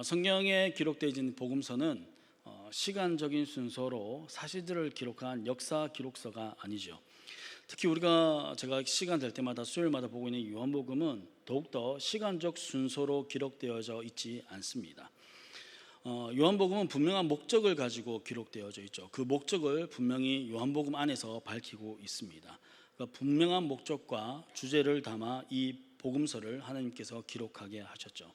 성경에 기록되어 있는 복음서는 시간적인 순서로 사실들을 기록한 역사 기록서가 아니죠. 특히 제가 시간 될 때마다 수요일마다 보고 있는 요한복음은 더욱더 시간적 순서로 기록되어져 있지 않습니다. 요한복음은 분명한 목적을 가지고 기록되어져 있죠. 그 목적을 분명히 요한복음 안에서 밝히고 있습니다. 그러니까 분명한 목적과 주제를 담아 이 복음서를 하나님께서 기록하게 하셨죠.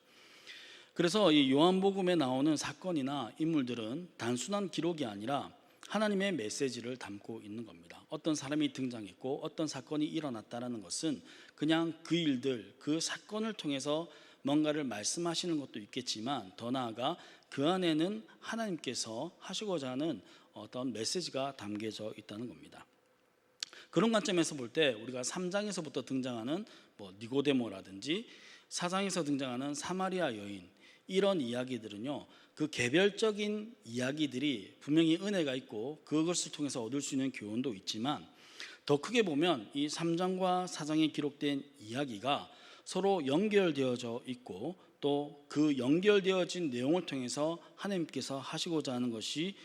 그래서 이 요한복음에 나오는 사건이나 인물들은 단순한 기록이 아니라 하나님의 메시지를 담고 있는 겁니다. 어떤 사람이 등장했고 어떤 사건이 일어났다는 것은 그냥 그 일들, 그 사건을 통해서 뭔가를 말씀하시는 것도 있겠지만 더 나아가 그 안에는 하나님께서 하시고자 하는 어떤 메시지가 담겨져 있다는 겁니다. 그런 관점에서 볼 때 우리가 3장에서부터 등장하는 니고데모라든지 4장에서 등장하는 사마리아 여인, 이런 이야기들은요, 그 개별적인 이야기들이 분명히 은혜가 있고 그것을 통해서 얻을 수 있는 교훈도 있지만 더 크게 보면 이 3장과 4장에 기록된 이야기가 서로 연결되어져 있고 또 그 연결되어진 내용을 통해서 하나님께서 하시고자 하는 것이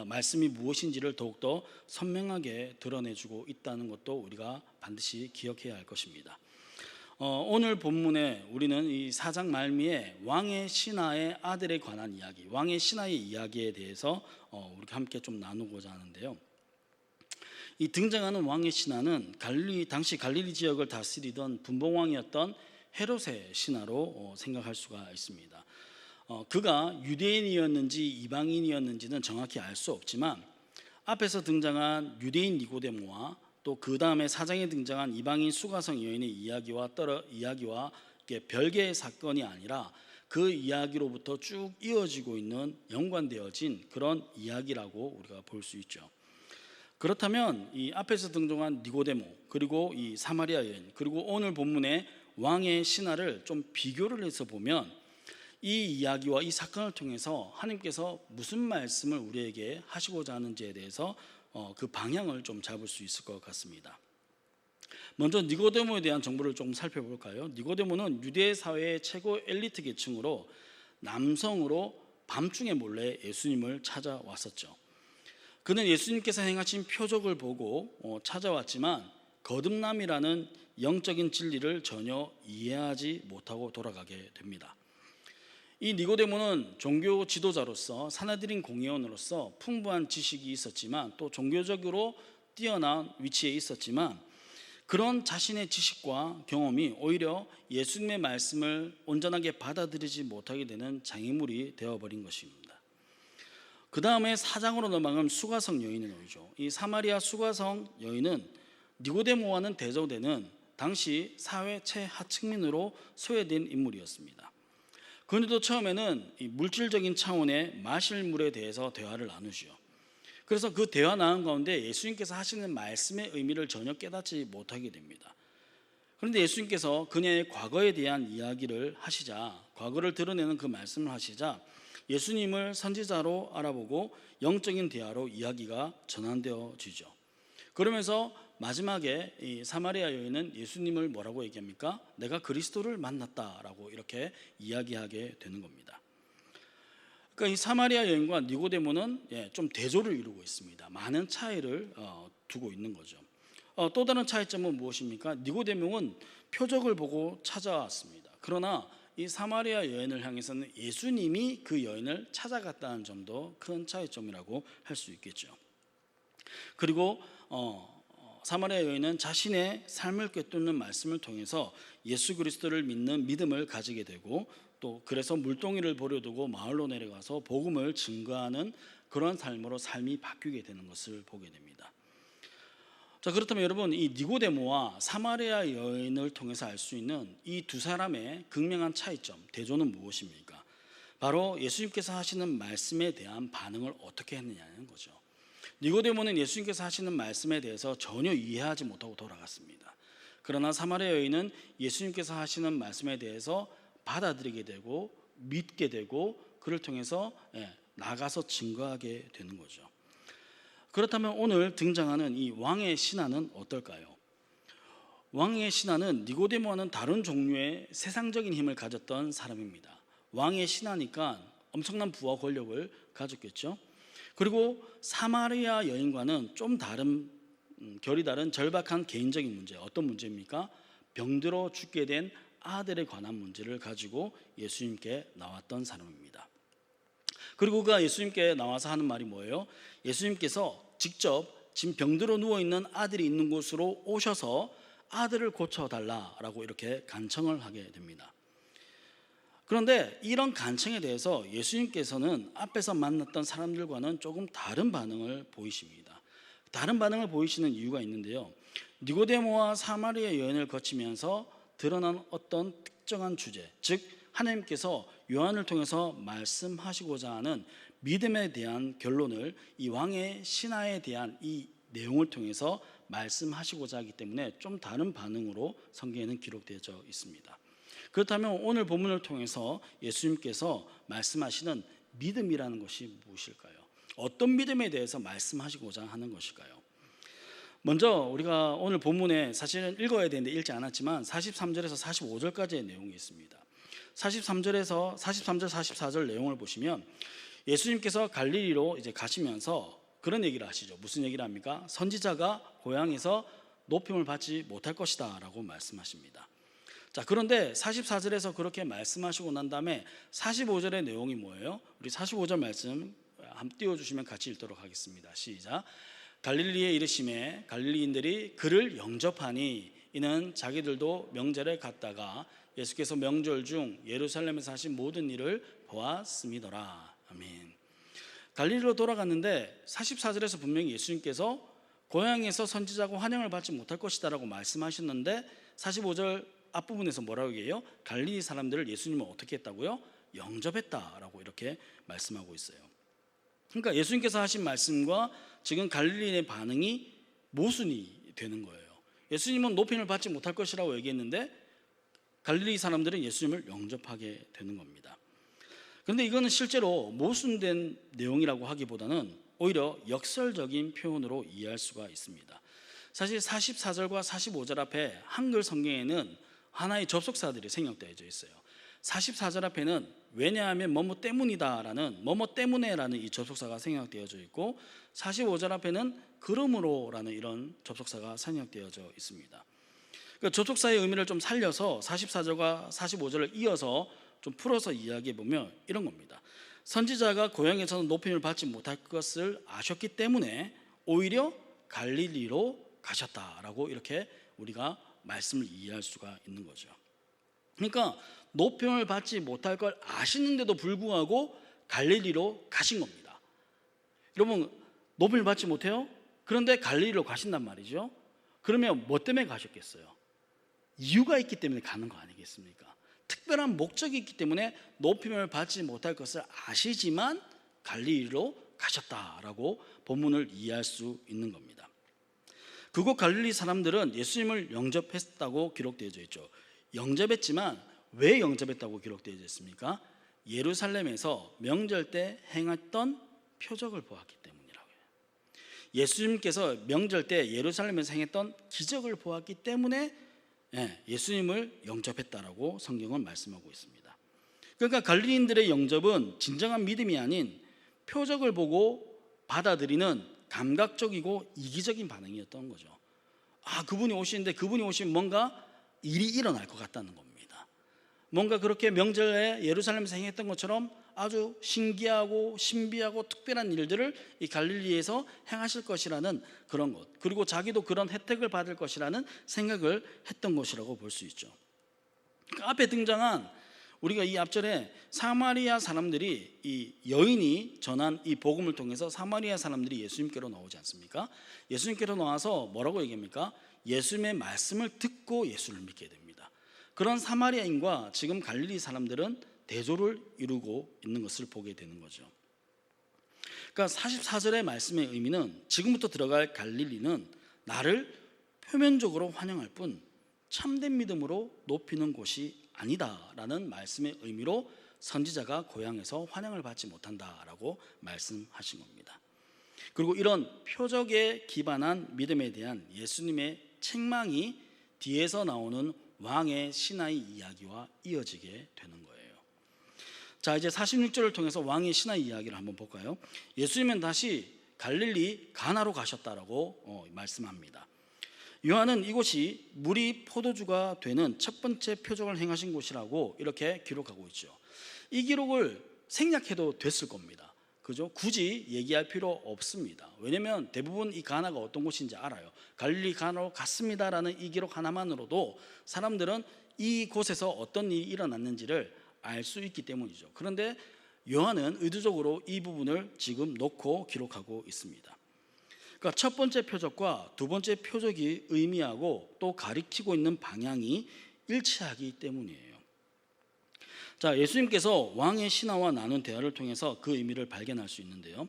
말씀이 무엇인지를 더욱더 선명하게 드러내주고 있다는 것도 우리가 반드시 기억해야 할 것입니다. 오늘 본문에 우리는 이 4장 말미에 왕의 신하의 아들에 관한 이야기, 왕의 신하의 이야기에 대해서 우리가 함께 좀 나누고자 하는데요. 이 등장하는 왕의 신하는 당시 갈릴리 지역을 다스리던 분봉왕이었던 헤롯의 신하로 생각할 수가 있습니다. 그가 유대인이었는지 이방인이었는지는 정확히 알 수 없지만 앞에서 등장한 유대인 니고데모와 또 그 다음에 4장에 등장한 이방인 수가성 여인의 이야기와 별개의 사건이 아니라 그 이야기로부터 쭉 이어지고 있는 연관되어진 그런 이야기라고 우리가 볼 수 있죠. 그렇다면 이 앞에서 등장한 니고데모, 그리고 이 사마리아 여인, 그리고 오늘 본문의 왕의 신하를 좀 비교를 해서 보면 이 이야기와 이 사건을 통해서 하나님께서 무슨 말씀을 우리에게 하시고자 하는지에 대해서 그 방향을 좀 잡을 수 있을 것 같습니다. 먼저 니고데모에 대한 정보를 좀 살펴볼까요? 니고데모는 유대 사회의 최고 엘리트 계층으로 남성으로 밤중에 몰래 예수님을 찾아왔었죠. 그는 예수님께서 행하신 표적을 보고 찾아왔지만 거듭남이라는 영적인 진리를 전혀 이해하지 못하고 돌아가게 됩니다. 이 니고데모는 종교 지도자로서 사내들인 공회원으로서 풍부한 지식이 있었지만 또 종교적으로 뛰어난 위치에 있었지만 그런 자신의 지식과 경험이 오히려 예수님의 말씀을 온전하게 받아들이지 못하게 되는 장애물이 되어버린 것입니다. 그 다음에 4장으로 넘어가면 수가성 여인의 오죠. 이 사마리아 수가성 여인은 니고데모와는 대조되는 당시 사회 최하층민으로 소외된 인물이었습니다. 그런데도 처음에는 이 물질적인 차원의 마실 물에 대해서 대화를 나누죠. 그래서 그 대화 나눈 가운데 예수님께서 하시는 말씀의 의미를 전혀 깨닫지 못하게 됩니다. 그런데 예수님께서 그녀의 과거에 대한 이야기를 하시자, 과거를 드러내는 그 말씀을 하시자 예수님을 선지자로 알아보고 영적인 대화로 이야기가 전환되어지죠. 그러면서 마지막에 이 사마리아 여인은 예수님을 뭐라고 얘기합니까? 내가 그리스도를 만났다라고 이렇게 이야기하게 되는 겁니다. 그러니까 이 사마리아 여인과 니고데모는 좀 대조를 이루고 있습니다. 많은 차이를 두고 있는 거죠. 또 다른 차이점은 무엇입니까? 니고데모는 표적을 보고 찾아왔습니다. 그러나 이 사마리아 여인을 향해서는 예수님이 그 여인을 찾아갔다는 점도 큰 차이점이라고 할 수 있겠죠. 그리고 사마리아 여인은 자신의 삶을 꿰뚫는 말씀을 통해서 예수 그리스도를 믿는 믿음을 가지게 되고 또 그래서 물동이를 버려두고 마을로 내려가서 복음을 증거하는 그런 삶으로 삶이 바뀌게 되는 것을 보게 됩니다. 자, 그렇다면 여러분, 이 니고데모와 사마리아 여인을 통해서 알 수 있는 이 두 사람의 극명한 차이점, 대조는 무엇입니까? 바로 예수님께서 하시는 말씀에 대한 반응을 어떻게 했느냐는 거죠. 니고데모는 예수님께서 하시는 말씀에 대해서 전혀 이해하지 못하고 돌아갔습니다. 그러나 사마리아 여인은 예수님께서 하시는 말씀에 대해서 받아들이게 되고 믿게 되고 그를 통해서 나가서 증거하게 되는 거죠. 그렇다면 오늘 등장하는 이 왕의 신하는 어떨까요? 왕의 신하는 니고데모와는 다른 종류의 세상적인 힘을 가졌던 사람입니다. 왕의 신하니까 엄청난 부와 권력을 가졌겠죠. 그리고 사마리아 여인과는 좀 다른 결이 다른 절박한 개인적인 문제, 어떤 문제입니까? 병들어 죽게 된 아들에 관한 문제를 가지고 예수님께 나왔던 사람입니다. 그리고 그가 예수님께 나와서 하는 말이 뭐예요? 예수님께서 직접 지금 병들어 누워있는 아들이 있는 곳으로 오셔서 아들을 고쳐달라라고 이렇게 간청을 하게 됩니다. 그런데 이런 간청에 대해서 예수님께서는 앞에서 만났던 사람들과는 조금 다른 반응을 보이십니다. 다른 반응을 보이시는 이유가 있는데요, 니고데모와 사마리아 여인을 거치면서 드러난 어떤 특정한 주제, 즉 하나님께서 요한을 통해서 말씀하시고자 하는 믿음에 대한 결론을 이 왕의 신하에 대한 이 내용을 통해서 말씀하시고자 하기 때문에 좀 다른 반응으로 성경에는 기록되어져 있습니다. 그렇다면 오늘 본문을 통해서 예수님께서 말씀하시는 믿음이라는 것이 무엇일까요? 어떤 믿음에 대해서 말씀하시고자 하는 것일까요? 먼저 우리가 오늘 본문에 사실은 읽어야 되는데 읽지 않았지만 43절에서 45절까지의 내용이 있습니다. 43절, 44절 내용을 보시면 예수님께서 갈릴리로 이제 가시면서 그런 얘기를 하시죠. 무슨 얘기를 합니까? 선지자가 고향에서 높임을 받지 못할 것이다 라고 말씀하십니다. 자, 그런데 44절에서 그렇게 말씀하시고 난 다음에 45절의 내용이 뭐예요? 우리 45절 말씀 한번 띄워주시면 같이 읽도록 하겠습니다. 시작. 갈릴리에 이르심에 갈릴리인들이 그를 영접하니 이는 자기들도 명절에 갔다가 예수께서 명절 중 예루살렘에서 하신 모든 일을 보았음이더라. 아멘. 갈릴리로 돌아갔는데 44절에서 분명히 예수님께서 고향에서 선지자고 환영을 받지 못할 것이다 라고 말씀하셨는데 45절 앞부분에서 뭐라고 얘기해요? 갈릴리 사람들을 예수님은 어떻게 했다고요? 영접했다라고 이렇게 말씀하고 있어요. 그러니까 예수님께서 하신 말씀과 지금 갈릴리의 반응이 모순이 되는 거예요. 예수님은 높임을 받지 못할 것이라고 얘기했는데 갈릴리 사람들은 예수님을 영접하게 되는 겁니다. 그런데 이거는 실제로 모순된 내용이라고 하기보다는 오히려 역설적인 표현으로 이해할 수가 있습니다. 사실 44절과 45절 앞에 한글 성경에는 하나의 접속사들이 생략되어져 있어요. 44절 앞에는 왜냐하면 뭐뭐 때문이다라는 뭐뭐 때문에라는 이 접속사가 생략되어져 있고 45절 앞에는 그러므로라는 이런 접속사가 생략되어져 있습니다. 그러니까 접속사의 의미를 좀 살려서 44절과 45절을 이어서 좀 풀어서 이야기해 보면 이런 겁니다. 선지자가 고향에서는 높임을 받지 못할 것을 아셨기 때문에 오히려 갈릴리로 가셨다라고 이렇게 우리가 말씀을 이해할 수가 있는 거죠. 그러니까 높임을 받지 못할 걸 아시는데도 불구하고 갈릴리로 가신 겁니다. 여러분, 높임을 받지 못해요? 그런데 갈릴리로 가신단 말이죠. 그러면 뭐 때문에 가셨겠어요? 이유가 있기 때문에 가는 거 아니겠습니까? 특별한 목적이 있기 때문에 높임을 받지 못할 것을 아시지만 갈릴리로 가셨다라고 본문을 이해할 수 있는 겁니다. 그곳 갈릴리 사람들은 예수님을 영접했다고 기록되어져 있죠. 영접했지만 왜 영접했다고 기록되어져 있습니까? 예루살렘에서 명절 때 행했던 표적을 보았기 때문이라고요. 예수님께서 명절 때 예루살렘에서 행했던 기적을 보았기 때문에 예수님을 영접했다라고 성경은 말씀하고 있습니다. 그러니까 갈릴리인들의 영접은 진정한 믿음이 아닌 표적을 보고 받아들이는 감각적이고 이기적인 반응이었던 거죠. 그분이 오시는데 그분이 오시면 뭔가 일이 일어날 것 같다는 겁니다. 뭔가 그렇게 명절에 예루살렘에서 행했던 것처럼 아주 신기하고 신비하고 특별한 일들을 이 갈릴리에서 행하실 것이라는 그런 것, 그리고 자기도 그런 혜택을 받을 것이라는 생각을 했던 것이라고 볼 수 있죠. 그 앞에 등장한 우리가 이 앞절에 사마리아 사람들이 이 여인이 전한 이 복음을 통해서 사마리아 사람들이 예수님께로 나오지 않습니까? 예수님께로 나와서 뭐라고 얘기합니까? 예수님의 말씀을 듣고 예수를 믿게 됩니다. 그런 사마리아인과 지금 갈릴리 사람들은 대조를 이루고 있는 것을 보게 되는 거죠. 그러니까 44절의 말씀의 의미는 지금부터 들어갈 갈릴리는 나를 표면적으로 환영할 뿐 참된 믿음으로 높이는 곳이 아니다라는 말씀의 의미로 선지자가 고향에서 환영을 받지 못한다라고 말씀하신 겁니다. 그리고 이런 표적에 기반한 믿음에 대한 예수님의 책망이 뒤에서 나오는 왕의 신하의 이야기와 이어지게 되는 거예요. 자, 이제 46절을 통해서 왕의 신화 이야기를 한번 볼까요? 예수님은 다시 갈릴리 가나로 가셨다라고 말씀합니다. 요한은 이곳이 물이 포도주가 되는 첫 번째 표적을 행하신 곳이라고 이렇게 기록하고 있죠. 이 기록을 생략해도 됐을 겁니다. 그죠? 굳이 얘기할 필요 없습니다. 왜냐하면 대부분 이 가나가 어떤 곳인지 알아요. 갈릴리 가나로 갔습니다라는 이 기록 하나만으로도 사람들은 이 곳에서 어떤 일이 일어났는지를 알 수 있기 때문이죠. 그런데 요한은 의도적으로 이 부분을 지금 놓고 기록하고 있습니다. 그러니까 첫 번째 표적과 두 번째 표적이 의미하고 또 가리키고 있는 방향이 일치하기 때문이에요. 자, 예수님께서 왕의 신하와 나눈 대화를 통해서 그 의미를 발견할 수 있는데요.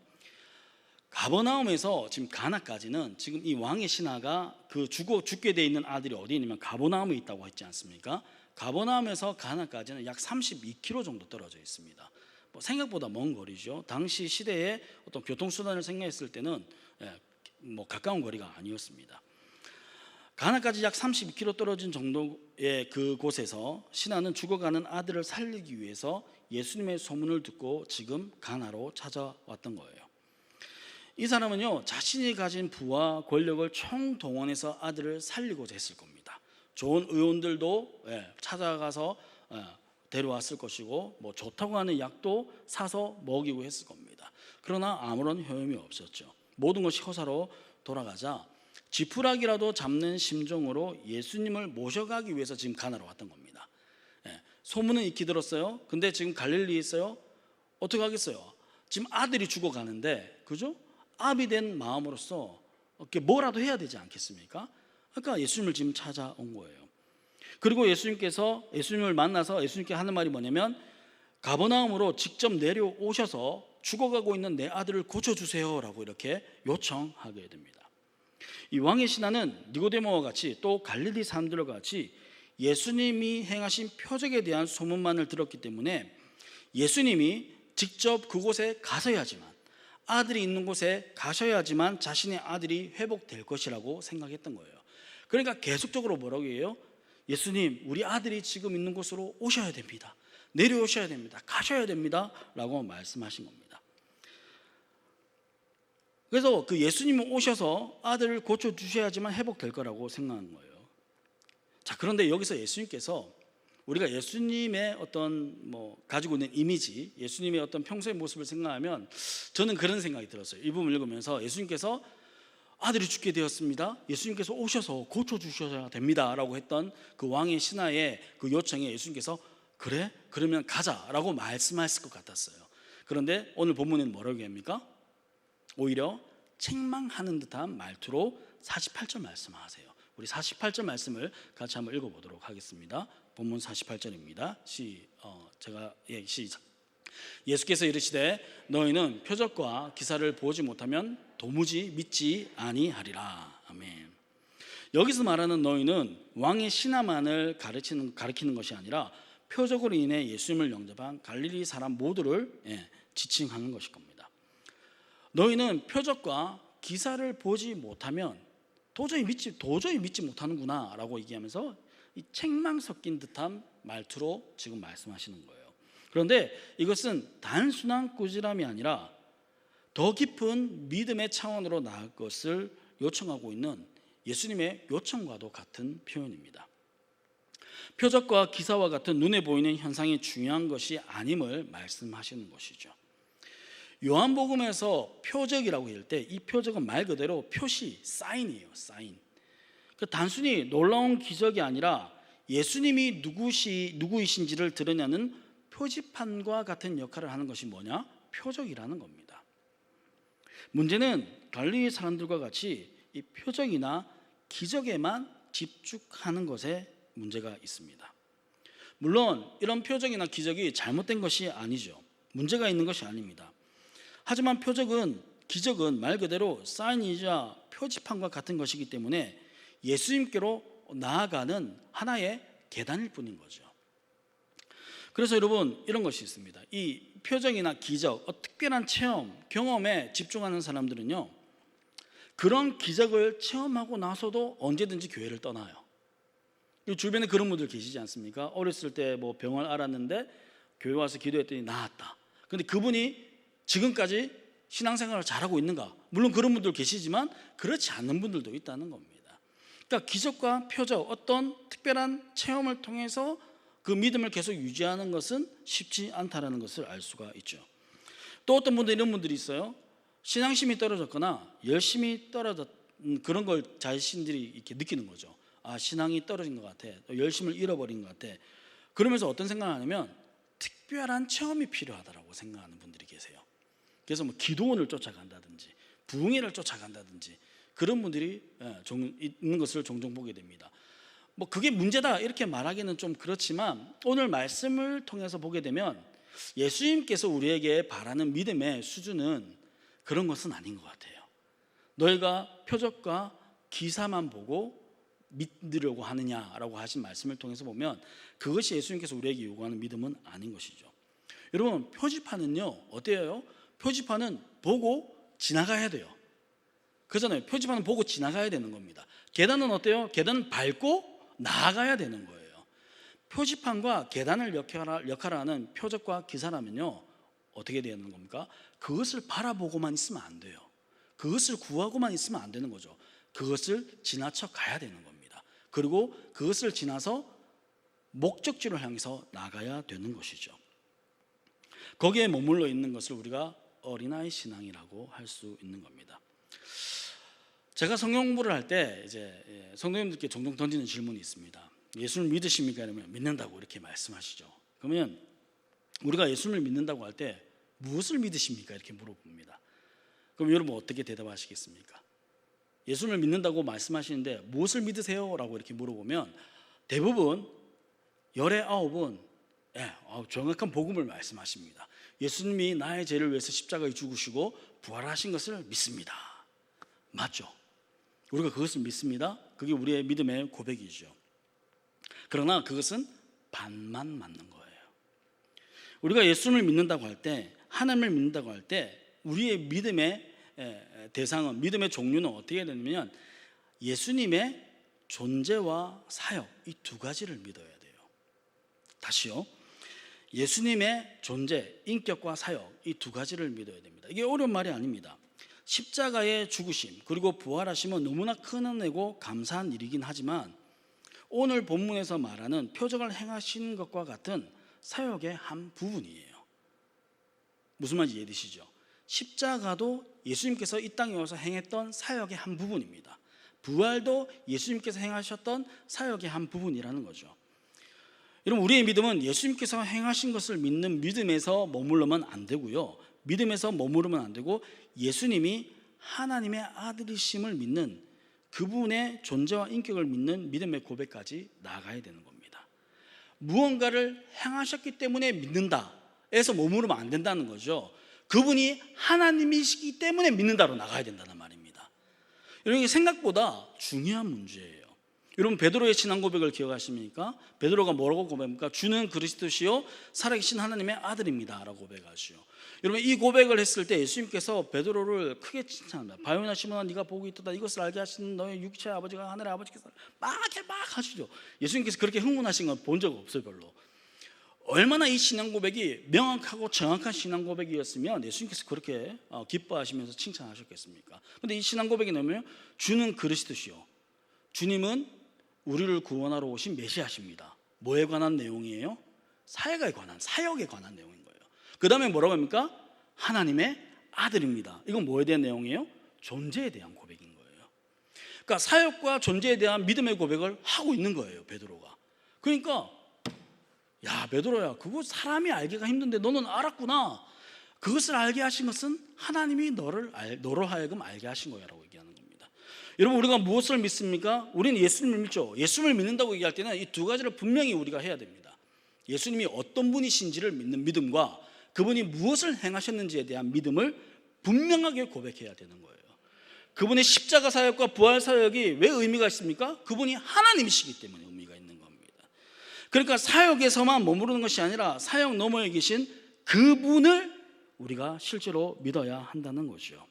가버나움에서 지금 가나까지는 지금 이 왕의 신하가 그 죽게 돼 있는 아들이 어디 있냐면 가버나움에 있다고 했지 않습니까? 가버나움에서 가나까지는 약 32km 정도 떨어져 있습니다. 생각보다 먼 거리죠. 당시 시대의 어떤 교통수단을 생각했을 때는 가까운 거리가 아니었습니다. 가나까지 약 32km 떨어진 정도의 그곳에서 신하는 죽어가는 아들을 살리기 위해서 예수님의 소문을 듣고 지금 가나로 찾아왔던 거예요. 이 사람은요, 자신이 가진 부와 권력을 총동원해서 아들을 살리고자 했을 겁니다. 좋은 의원들도 찾아가서 데려왔을 것이고 좋다고 하는 약도 사서 먹이고 했을 겁니다. 그러나 아무런 효험이 없었죠. 모든 것이 허사로 돌아가자 지푸라기라도 잡는 심정으로 예수님을 모셔가기 위해서 지금 가나로 왔던 겁니다. 소문은 익히 들었어요. 근데 지금 갈릴리에 있어요. 어떻게 하겠어요? 지금 아들이 죽어가는데, 그죠? 아비 된 마음으로서 뭐라도 해야 되지 않겠습니까? 그러니까 예수님을 지금 찾아온 거예요. 그리고 예수님을 만나서 예수님께 하는 말이 뭐냐면 가버나움으로 직접 내려오셔서 죽어가고 있는 내 아들을 고쳐주세요 라고 이렇게 요청하게 됩니다. 이 왕의 신하는 니고데모와 같이 또 갈릴리 사람들과 같이 예수님이 행하신 표적에 대한 소문만을 들었기 때문에 예수님이 직접 그곳에 가셔야지만, 아들이 있는 곳에 가셔야지만 자신의 아들이 회복될 것이라고 생각했던 거예요. 그러니까 계속적으로 뭐라고 해요? 예수님, 우리 아들이 지금 있는 곳으로 오셔야 됩니다. 내려오셔야 됩니다. 가셔야 됩니다. 라고 말씀하신 겁니다. 그래서 그 예수님이 오셔서 아들을 고쳐주셔야지만 회복될 거라고 생각하는 거예요. 자, 그런데 여기서 예수님께서 우리가 예수님의 어떤 가지고 있는 이미지, 예수님의 어떤 평소의 모습을 생각하면 저는 그런 생각이 들었어요. 이 부분을 읽으면서 예수님께서 아들이 죽게 되었습니다. 예수님께서 오셔서 고쳐주셔야 됩니다. 라고 했던 그 왕의 신하의 그 요청에 예수님께서 그래? 그러면 가자라고 말씀하셨을 것 같았어요. 그런데 오늘 본문에는 뭐라고 합니까? 오히려 책망하는 듯한 말투로 48절 말씀하세요. 우리 48절 말씀을 같이 한번 읽어보도록 하겠습니다. 본문 48절입니다. 시작. 예수께서 이르시되 너희는 표적과 기사를 보지 못하면 도무지 믿지 아니하리라. 아멘. 여기서 말하는 너희는 왕의 신하만을 가리키는 것이 아니라 표적으로 인해 예수님을 영접한 갈릴리 사람 모두를 지칭하는 것일 겁니다. 너희는 표적과 기사를 보지 못하면 도저히 믿지 못하는구나 라고 얘기하면서 이 책망 섞인 듯한 말투로 지금 말씀하시는 거예요. 그런데 이것은 단순한 꾸지람이 아니라 더 깊은 믿음의 차원으로 나아갈 것을 요청하고 있는 예수님의 요청과도 같은 표현입니다. 표적과 기사와 같은 눈에 보이는 현상이 중요한 것이 아님을 말씀하시는 것이죠. 요한복음에서 표적이라고 할 때 이 표적은 말 그대로 표시, 사인이에요. 사인. 단순히 놀라운 기적이 아니라 예수님이 누구이신지를 드러내는 표지판과 같은 역할을 하는 것이 뭐냐? 표적이라는 겁니다. 문제는 갈릴리 사람들과 같이 이 표적이나 기적에만 집중하는 것에 문제가 있습니다. 물론 이런 표적이나 기적이 잘못된 것이 아니죠. 문제가 있는 것이 아닙니다. 하지만 기적은 말 그대로 사인이자 표지판과 같은 것이기 때문에 예수님께로 나아가는 하나의 계단일 뿐인 거죠. 그래서 여러분 이런 것이 있습니다. 이 표적이나 기적, 특별한 체험, 경험에 집중하는 사람들은요, 그런 기적을 체험하고 나서도 언제든지 교회를 떠나요. 주변에 그런 분들 계시지 않습니까? 어렸을 때 병을 앓았는데 교회 와서 기도했더니 나았다. 근데 그분이 지금까지 신앙생활을 잘하고 있는가? 물론 그런 분들 계시지만 그렇지 않는 분들도 있다는 겁니다. 그러니까 기적과 표적, 어떤 특별한 체험을 통해서 그 믿음을 계속 유지하는 것은 쉽지 않다는 것을 알 수가 있죠. 또 어떤 분들, 이런 분들이 있어요. 신앙심이 떨어졌거나 열심히 떨어졌 그런 걸 자신들이 이렇게 느끼는 거죠. 아, 신앙이 떨어진 것 같아. 열심을 잃어버린 것 같아. 그러면서 어떤 생각을 하냐면 특별한 체험이 필요하다고 생각하는 분들이 계세요. 그래서 뭐 기도원을 쫓아간다든지 부흥회를 쫓아간다든지 그런 분들이 있는 것을 종종 보게 됩니다. 뭐 그게 문제다 이렇게 말하기는 좀 그렇지만 오늘 말씀을 통해서 보게 되면 예수님께서 우리에게 바라는 믿음의 수준은 그런 것은 아닌 것 같아요. 너희가 표적과 기사만 보고 믿으려고 하느냐라고 하신 말씀을 통해서 보면 그것이 예수님께서 우리에게 요구하는 믿음은 아닌 것이죠. 여러분, 표지판은요 어때요? 표지판은 보고 지나가야 돼요. 그렇잖아요. 표지판은 보고 지나가야 되는 겁니다. 계단은 어때요? 계단은 밟고 나아가야 되는 거예요. 표지판과 계단을 역할하는 표적과 기사라면요 어떻게 되는 겁니까? 그것을 바라보고만 있으면 안 돼요. 그것을 구하고만 있으면 안 되는 거죠. 그것을 지나쳐 가야 되는 겁니다. 그리고 그것을 지나서 목적지를 향해서 나가야 되는 것이죠. 거기에 머물러 있는 것을 우리가 어린아이 신앙이라고 할 수 있는 겁니다. 제가 성경 공부를 할 때 이제 성도님들께 종종 던지는 질문이 있습니다. 예수를 믿으십니까? 이러면 믿는다고 이렇게 말씀하시죠. 그러면 우리가 예수를 믿는다고 할 때 무엇을 믿으십니까? 이렇게 물어봅니다. 그럼 여러분 어떻게 대답하시겠습니까? 예수를 믿는다고 말씀하시는데 무엇을 믿으세요? 라고 이렇게 물어보면 대부분 열의 9은 정확한 복음을 말씀하십니다. 예수님이 나의 죄를 위해서 십자가에 죽으시고 부활하신 것을 믿습니다. 맞죠? 우리가 그것을 믿습니다. 그게 우리의 믿음의 고백이죠. 그러나 그것은 반만 맞는 거예요. 우리가 예수를 믿는다고 할 때, 하나님을 믿는다고 할 때 우리의 믿음의 대상은, 믿음의 종류는 어떻게 되냐면 예수님의 존재와 사역, 이 두 가지를 믿어야 돼요. 다시요. 예수님의 존재, 인격과 사역, 이 두 가지를 믿어야 됩니다. 이게 어려운 말이 아닙니다. 십자가의 죽으심 그리고 부활하심은 너무나 큰 은혜고 감사한 일이긴 하지만 오늘 본문에서 말하는 표적을 행하신 것과 같은 사역의 한 부분이에요. 무슨 말인지 이해되시죠? 십자가도 예수님께서 이 땅에 와서 행했던 사역의 한 부분입니다. 부활도 예수님께서 행하셨던 사역의 한 부분이라는 거죠. 여러분, 우리의 믿음은 예수님께서 행하신 것을 믿는 믿음에서 머물러면 안 되고요. 믿음에서 머무르면 안 되고 예수님이 하나님의 아들이심을 믿는 그분의 존재와 인격을 믿는 믿음의 고백까지 나아가야 되는 겁니다. 무언가를 행하셨기 때문에 믿는다 에서 머무르면 안 된다는 거죠. 그분이 하나님이시기 때문에 믿는다로 나가야 된다는 말입니다. 여러분, 이게 생각보다 중요한 문제예요. 여러분, 베드로의 신앙 고백을 기억하십니까? 베드로가 뭐라고 고백합니까? 주는 그리스도시요 살아계신 하나님의 아들입니다 라고 고백하시오. 여러분, 이 고백을 했을 때 예수님께서 베드로를 크게 칭찬합니다. 바요나 시몬아, 네가 복이 있도다. 이것을 알게 하시는 너의 육체의 아버지가 하늘의 아버지께서 막 하시죠. 예수님께서 그렇게 흥분하신 건 본 적 없어요. 별로. 얼마나 이 신앙 고백이 명확하고 정확한 신앙 고백이었으면 예수님께서 그렇게 기뻐하시면서 칭찬하셨겠습니까? 그런데 이 신앙 고백이 뭐냐면 주는 그리스도시요, 주님은 우리를 구원하러 오신 메시아십니다. 뭐에 관한 내용이에요? 사역에 관한 내용인 거예요. 그 다음에 뭐라고 합니까? 하나님의 아들입니다. 이건 뭐에 대한 내용이에요? 존재에 대한 고백인 거예요. 그러니까 사역과 존재에 대한 믿음의 고백을 하고 있는 거예요, 베드로가. 그러니까 야, 베드로야, 그거 사람이 알기가 힘든데 너는 알았구나. 그것을 알게 하신 것은 하나님이 너로 하여금 알게 하신 거야라고 얘기하는 겁니다. 여러분, 우리가 무엇을 믿습니까? 우리는 예수님을 믿죠. 예수님을 믿는다고 얘기할 때는 이 두 가지를 분명히 우리가 해야 됩니다. 예수님이 어떤 분이신지를 믿는 믿음과 그분이 무엇을 행하셨는지에 대한 믿음을 분명하게 고백해야 되는 거예요. 그분의 십자가 사역과 부활 사역이 왜 의미가 있습니까? 그분이 하나님이시기 때문에 의미가 있는 겁니다. 그러니까 사역에서만 머무르는 것이 아니라 사역 너머에 계신 그분을 우리가 실제로 믿어야 한다는 것이죠.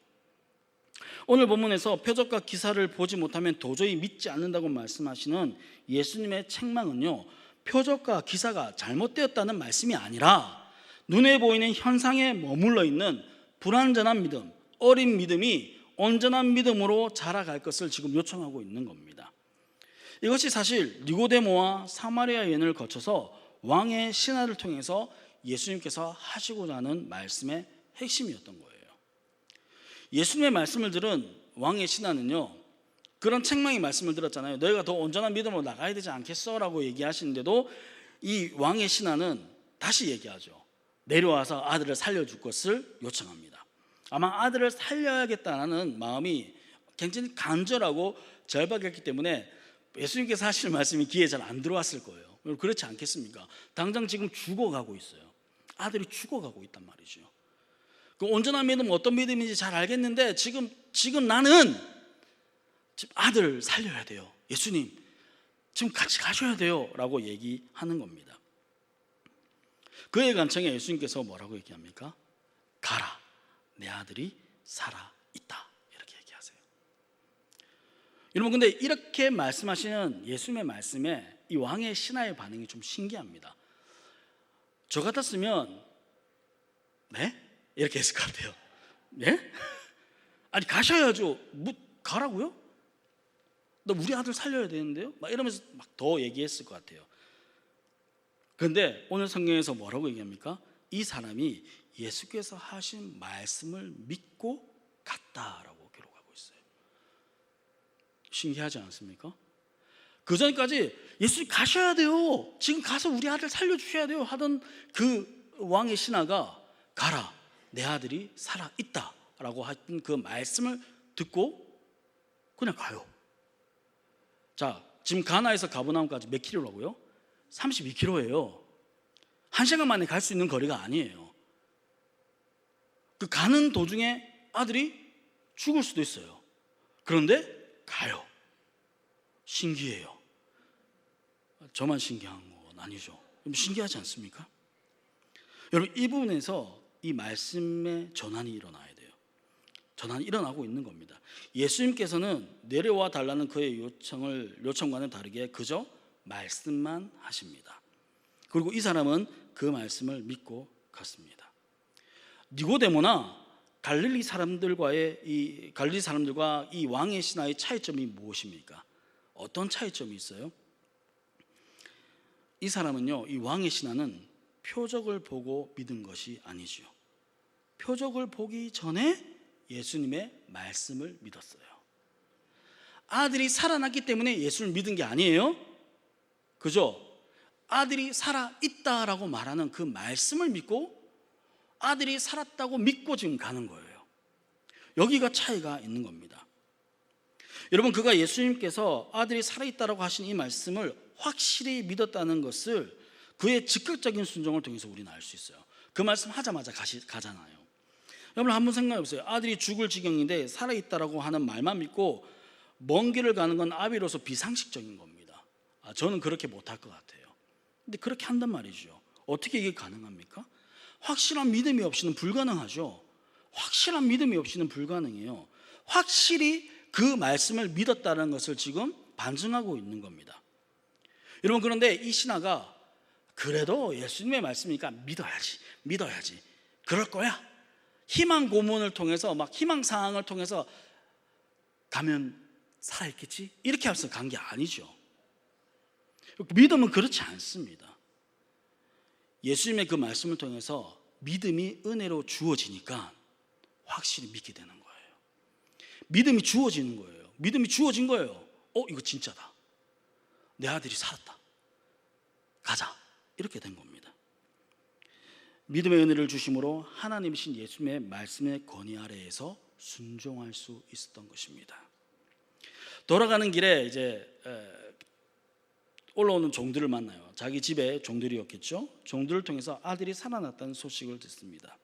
오늘 본문에서 표적과 기사를 보지 못하면 도저히 믿지 않는다고 말씀하시는 예수님의 책망은요, 표적과 기사가 잘못되었다는 말씀이 아니라 눈에 보이는 현상에 머물러 있는 불완전한 믿음, 어린 믿음이 온전한 믿음으로 자라갈 것을 지금 요청하고 있는 겁니다. 이것이 사실 니고데모와 사마리아 여인을 거쳐서 왕의 신하를 통해서 예수님께서 하시고자 하는 말씀의 핵심이었던 거예요. 예수님의 말씀을 들은 왕의 신하는요, 그런 책망의 말씀을 들었잖아요. 너희가 더 온전한 믿음으로 나가야 되지 않겠어? 라고 얘기하시는데도 이 왕의 신하는 다시 얘기하죠. 내려와서 아들을 살려줄 것을 요청합니다. 아마 아들을 살려야겠다는 마음이 굉장히 간절하고 절박했기 때문에 예수님께서 하시는 말씀이 귀에 잘 안 들어왔을 거예요. 그렇지 않겠습니까? 당장 지금 죽어가고 있어요. 아들이 죽어가고 있단 말이죠. 그 온전한 믿음은 어떤 믿음인지 잘 알겠는데 지금 나는 지금 아들을 살려야 돼요. 예수님 지금 같이 가셔야 돼요 라고 얘기하는 겁니다. 그의 간청에 예수님께서 뭐라고 얘기합니까? 가라, 내 아들이 살아있다, 이렇게 얘기하세요. 여러분, 근데 이렇게 말씀하시는 예수님의 말씀에 이 왕의 신하의 반응이 좀 신기합니다. 저 같았으면 네? 이렇게 했을 것 같아요. 네? 아니 가셔야죠. 뭐 가라고요? 너 우리 아들 살려야 되는데요? 막 이러면서 막 더 얘기했을 것 같아요. 그런데 오늘 성경에서 뭐라고 얘기합니까? 이 사람이 예수께서 하신 말씀을 믿고 갔다라고 기록하고 있어요. 신기하지 않습니까? 그 전까지 예수님 가셔야 돼요, 지금 가서 우리 아들 살려주셔야 돼요 하던 그 왕의 신하가 가라, 내 아들이 살아있다 라고 하신 그 말씀을 듣고 그냥 가요. 자, 지금 가나에서 가버나움까지 몇 킬로라고요? 32km예요. 1시간 만에 갈 수 있는 거리가 아니에요. 그 가는 도중에 아들이 죽을 수도 있어요. 그런데 가요. 신기해요. 저만 신기한 건 아니죠. 신기하지 않습니까? 여러분, 이 부분에서 이 말씀의 전환이 일어나야 돼요. 전환이 일어나고 있는 겁니다. 예수님께서는 내려와 달라는 그의 요청과는 다르게 그저 말씀만 하십니다. 그리고 이 사람은 그 말씀을 믿고 갔습니다. 니고데모나 갈릴리 사람들과 이 왕의 신하의 차이점이 무엇입니까? 어떤 차이점이 있어요? 이 사람은요, 이 왕의 신하는 표적을 보고 믿은 것이 아니죠. 표적을 보기 전에 예수님의 말씀을 믿었어요. 아들이 살아났기 때문에 예수를 믿은 게 아니에요. 그죠? 아들이 살아있다라고 말하는 그 말씀을 믿고 아들이 살았다고 믿고 지금 가는 거예요. 여기가 차이가 있는 겁니다. 여러분, 그가 예수님께서 아들이 살아있다라고 하신 이 말씀을 확실히 믿었다는 것을 그의 즉각적인 순종을 통해서 우리는 알 수 있어요. 그 말씀 하자마자 가잖아요. 여러분, 한번 생각해 보세요. 아들이 죽을 지경인데 살아있다라고 하는 말만 믿고 먼 길을 가는 건 아비로서 비상식적인 겁니다. 저는 그렇게 못할 것 같아요. 근데 그렇게 한단 말이죠. 어떻게 이게 가능합니까? 확실한 믿음이 없이는 불가능하죠. 확실한 믿음이 없이는 불가능해요. 확실히 그 말씀을 믿었다는 것을 지금 반증하고 있는 겁니다. 여러분, 그런데 이 신하가 그래도 예수님의 말씀이니까 믿어야지 그럴 거야, 희망 고문을 통해서 막 희망 사항을 통해서 가면 살아있겠지, 이렇게 해서 간 게 아니죠. 믿음은 그렇지 않습니다. 예수님의 그 말씀을 통해서 믿음이 은혜로 주어지니까 확실히 믿게 되는 거예요. 믿음이 주어지는 거예요. 믿음이 주어진 거예요. 이거 진짜다, 내 아들이 살았다, 가자, 이렇게 된 겁니다. 믿음의 은혜를 주심으로 하나님이신 예수님의 말씀의 권위 아래에서 순종할 수 있었던 것입니다. 돌아가는 길에 이제 올라오는 종들을 만나요. 자기 집에 종들이었겠죠. 종들을 통해서 아들이 살아났다는 소식을 듣습니다.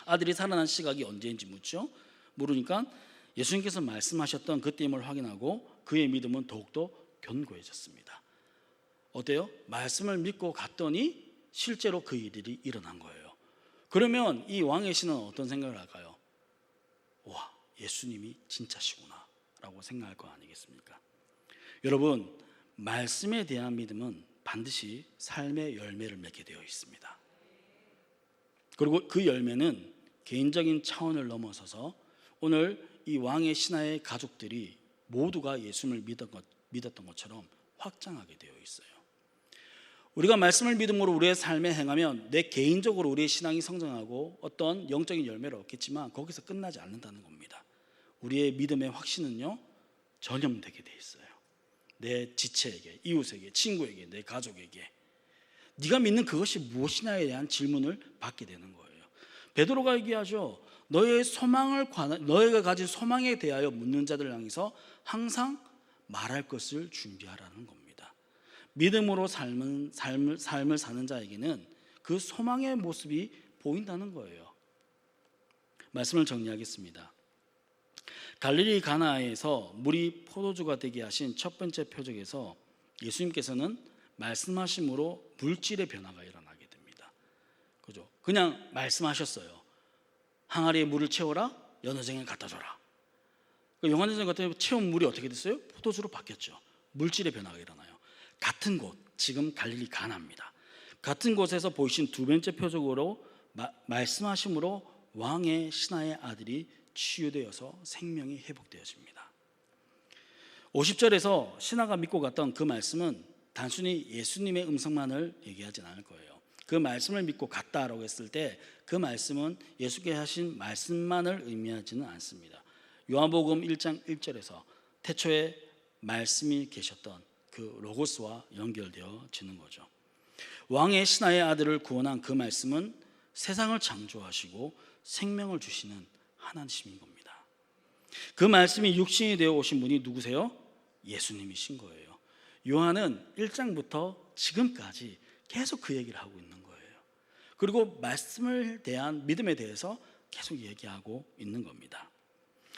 아들이 살아난 시각이 언제인지 묻죠. 물으니까 예수님께서 말씀하셨던 그때임을 확인하고 그의 믿음은 더욱더 견고해졌습니다. 어때요? 말씀을 믿고 갔더니 실제로 그 일들이 일어난 거예요. 그러면 이 왕의 신은 어떤 생각을 할까요? 와, 예수님이 진짜시구나 라고 생각할 거 아니겠습니까? 여러분, 말씀에 대한 믿음은 반드시 삶의 열매를 맺게 되어 있습니다. 그리고 그 열매는 개인적인 차원을 넘어서서 오늘 이 왕의 신하의 가족들이 모두가 예수님을 믿었던 것처럼 확장하게 되어 있어요. 우리가 말씀을 믿음으로 우리의 삶에 행하면 내 개인적으로 우리의 신앙이 성장하고 어떤 영적인 열매를 얻겠지만 거기서 끝나지 않는다는 겁니다. 우리의 믿음의 확신은요, 전염되게 돼 있어요. 내 지체에게, 이웃에게, 친구에게, 내 가족에게 네가 믿는 그것이 무엇이냐에 대한 질문을 받게 되는 거예요. 베드로가 얘기하죠. 너희가 가진 소망에 대하여 묻는 자들 향해서 항상 말할 것을 준비하라는 겁니다. 믿음으로 삶을 사는 자에게는 그 소망의 모습이 보인다는 거예요. 말씀을 정리하겠습니다. 갈릴리 가나에서 물이 포도주가 되게 하신 첫 번째 표적에서 예수님께서는 말씀하심으로 물질의 변화가 일어나게 됩니다. 그죠? 그냥 말씀하셨어요. 항아리에 물을 채워라, 연어쟁이를 갖다 줘라. 요한일서 같은 경우 채운 물이 어떻게 됐어요? 포도주로 바뀌었죠. 물질의 변화가 일어나요. 같은 곳, 지금 갈릴리 가나입니다. 같은 곳에서 보이신 두 번째 표적으로 말씀하심으로 왕의 신하의 아들이 치유되어서 생명이 회복되어집니다. 50절에서 신하가 믿고 갔던 그 말씀은 단순히 예수님의 음성만을 얘기하진 않을 거예요. 그 말씀을 믿고 갔다라고 했을 때 그 말씀은 예수께 하신 말씀만을 의미하지는 않습니다. 요한복음 1장 1절에서 태초에 말씀이 계셨던 그 로고스와 연결되어지는 거죠. 왕의 신하의 아들을 구원한 그 말씀은 세상을 창조하시고 생명을 주시는 하나님이신 겁니다. 그 말씀이 육신이 되어 오신 분이 누구세요? 예수님이신 거예요. 요한은 1장부터 지금까지 계속 그 얘기를 하고 있는 거예요. 그리고 말씀을 대한 믿음에 대해서 계속 얘기하고 있는 겁니다.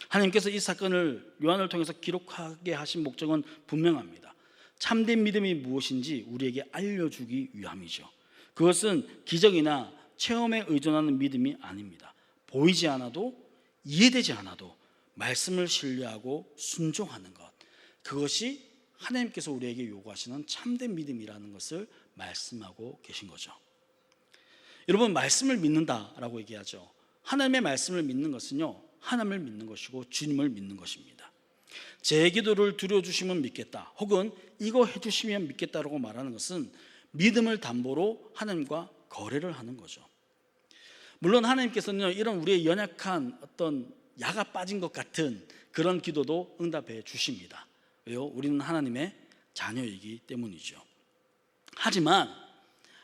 하나님께서 이 사건을 요한을 통해서 기록하게 하신 목적은 분명합니다. 참된 믿음이 무엇인지 우리에게 알려주기 위함이죠. 그것은 기적이나 체험에 의존하는 믿음이 아닙니다. 보이지 않아도, 이해되지 않아도 말씀을 신뢰하고 순종하는 것, 그것이 하나님께서 우리에게 요구하시는 참된 믿음이라는 것을 말씀하고 계신 거죠. 여러분, 말씀을 믿는다라고 얘기하죠. 하나님의 말씀을 믿는 것은요, 하나님을 믿는 것이고 주님을 믿는 것입니다. 제 기도를 들어주시면 믿겠다, 혹은 이거 해주시면 믿겠다라고 말하는 것은 믿음을 담보로 하나님과 거래를 하는 거죠. 물론 하나님께서는 이런 우리의 연약한 어떤 야가 빠진 것 같은 그런 기도도 응답해 주십니다. 왜요? 우리는 하나님의 자녀이기 때문이죠. 하지만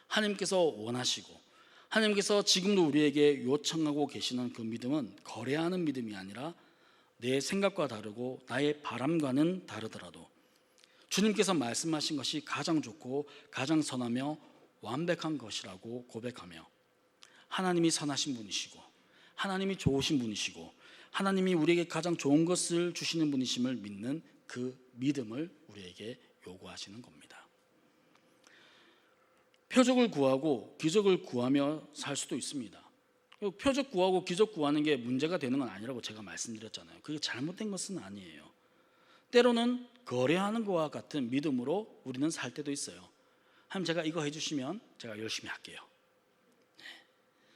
하나님께서 원하시고 하나님께서 지금도 우리에게 요청하고 계시는 그 믿음은 거래하는 믿음이 아니라 내 생각과 다르고 나의 바람과는 다르더라도 주님께서 말씀하신 것이 가장 좋고 가장 선하며 완벽한 것이라고 고백하며 하나님이 선하신 분이시고 하나님이 좋으신 분이시고 하나님이 우리에게 가장 좋은 것을 주시는 분이심을 믿는 그 믿음을 우리에게 요구하시는 겁니다. 표적을 구하고 기적을 구하며 살 수도 있습니다. 표적 구하고 기적 구하는 게 문제가 되는 건 아니라고 제가 말씀드렸잖아요. 그게 잘못된 것은 아니에요. 때로는 거래하는 것과 같은 믿음으로 우리는 살 때도 있어요. 하나님, 제가 이거 해주시면 제가 열심히 할게요.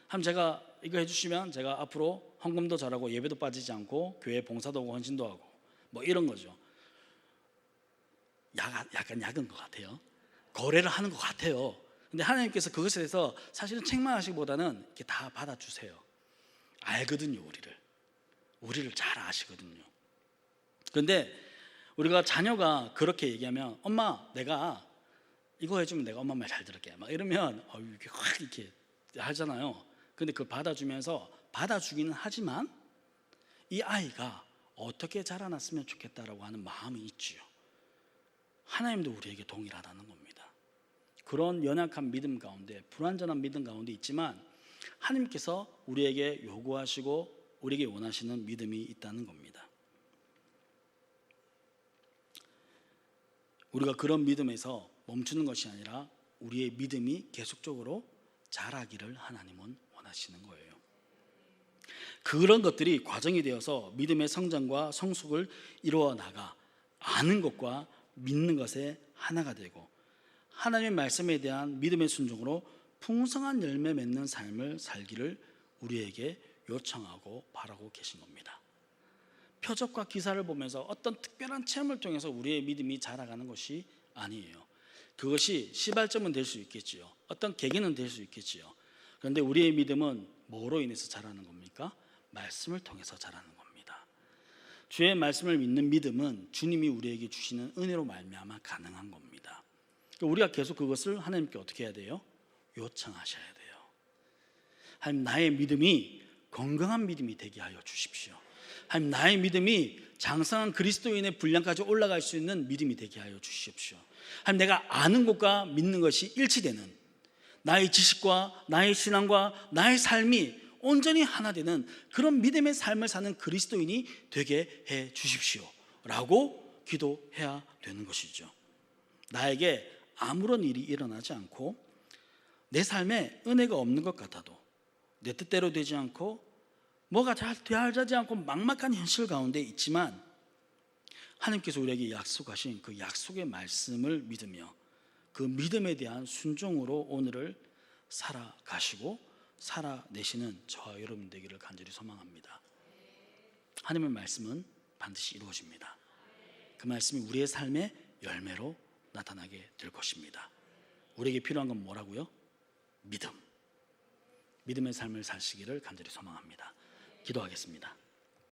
하나님, 제가 이거 해주시면 제가 앞으로 헌금도 잘하고 예배도 빠지지 않고 교회 봉사도 하고 헌신도 하고 뭐 이런 거죠. 약간 약은 것 같아요. 거래를 하는 것 같아요. 근데 하나님께서 그것에 대해서 사실은 책망하시기보다는 이렇게 다 받아주세요. 알거든요, 우리를 잘 아시거든요. 그런데 우리가 자녀가 그렇게 얘기하면, 엄마, 내가 이거 해주면 내가 엄마 말 잘 들을게, 막 이러면 이렇게 확 이렇게 하잖아요. 근데 그걸 받아주기는 하지만 이 아이가 어떻게 자라났으면 좋겠다라고 하는 마음이 있지요. 하나님도 우리에게 동일하다는 겁니다. 그런 연약한 믿음 가운데, 불완전한 믿음 가운데 있지만 하나님께서 우리에게 요구하시고 우리에게 원하시는 믿음이 있다는 겁니다. 우리가 그런 믿음에서 멈추는 것이 아니라 우리의 믿음이 계속적으로 자라기를 하나님은 원하시는 거예요. 그런 것들이 과정이 되어서 믿음의 성장과 성숙을 이루어 나가 아는 것과 믿는 것에 하나가 되고 하나님의 말씀에 대한 믿음의 순종으로 풍성한 열매 맺는 삶을 살기를 우리에게 요청하고 바라고 계신 겁니다. 표적과 기사를 보면서 어떤 특별한 체험을 통해서 우리의 믿음이 자라가는 것이 아니에요. 그것이 시발점은 될 수 있겠지요. 어떤 계기는 될 수 있겠지요. 그런데 우리의 믿음은 뭐로 인해서 자라는 겁니까? 말씀을 통해서 자라는 겁니다. 주의 말씀을 믿는 믿음은 주님이 우리에게 주시는 은혜로 말미암아 가능한 겁니다. 우리가 계속 그것을 하나님께 어떻게 해야 돼요? 요청하셔야 돼요. 하나님, 나의 믿음이 건강한 믿음이 되게 하여 주십시오. 하나님, 나의 믿음이 장성한 그리스도인의 분량까지 올라갈 수 있는 믿음이 되게 하여 주십시오. 하나님, 내가 아는 것과 믿는 것이 일치되는, 나의 지식과 나의 신앙과 나의 삶이 온전히 하나 되는 그런 믿음의 삶을 사는 그리스도인이 되게 해 주십시오 라고 기도해야 되는 것이죠. 나에게 아무런 일이 일어나지 않고 내 삶에 은혜가 없는 것 같아도, 내 뜻대로 되지 않고 뭐가 잘 되지 않고 막막한 현실 가운데 있지만 하나님께서 우리에게 약속하신 그 약속의 말씀을 믿으며 그 믿음에 대한 순종으로 오늘을 살아가시고 살아내시는 저와 여러분 되기를 간절히 소망합니다. 하나님의 말씀은 반드시 이루어집니다. 그 말씀이 우리의 삶의 열매로 나타나게 될 것입니다. 우리에게 필요한 건 뭐라고요? 믿음. 믿음의 삶을 사시기를 간절히 소망합니다. 기도하겠습니다.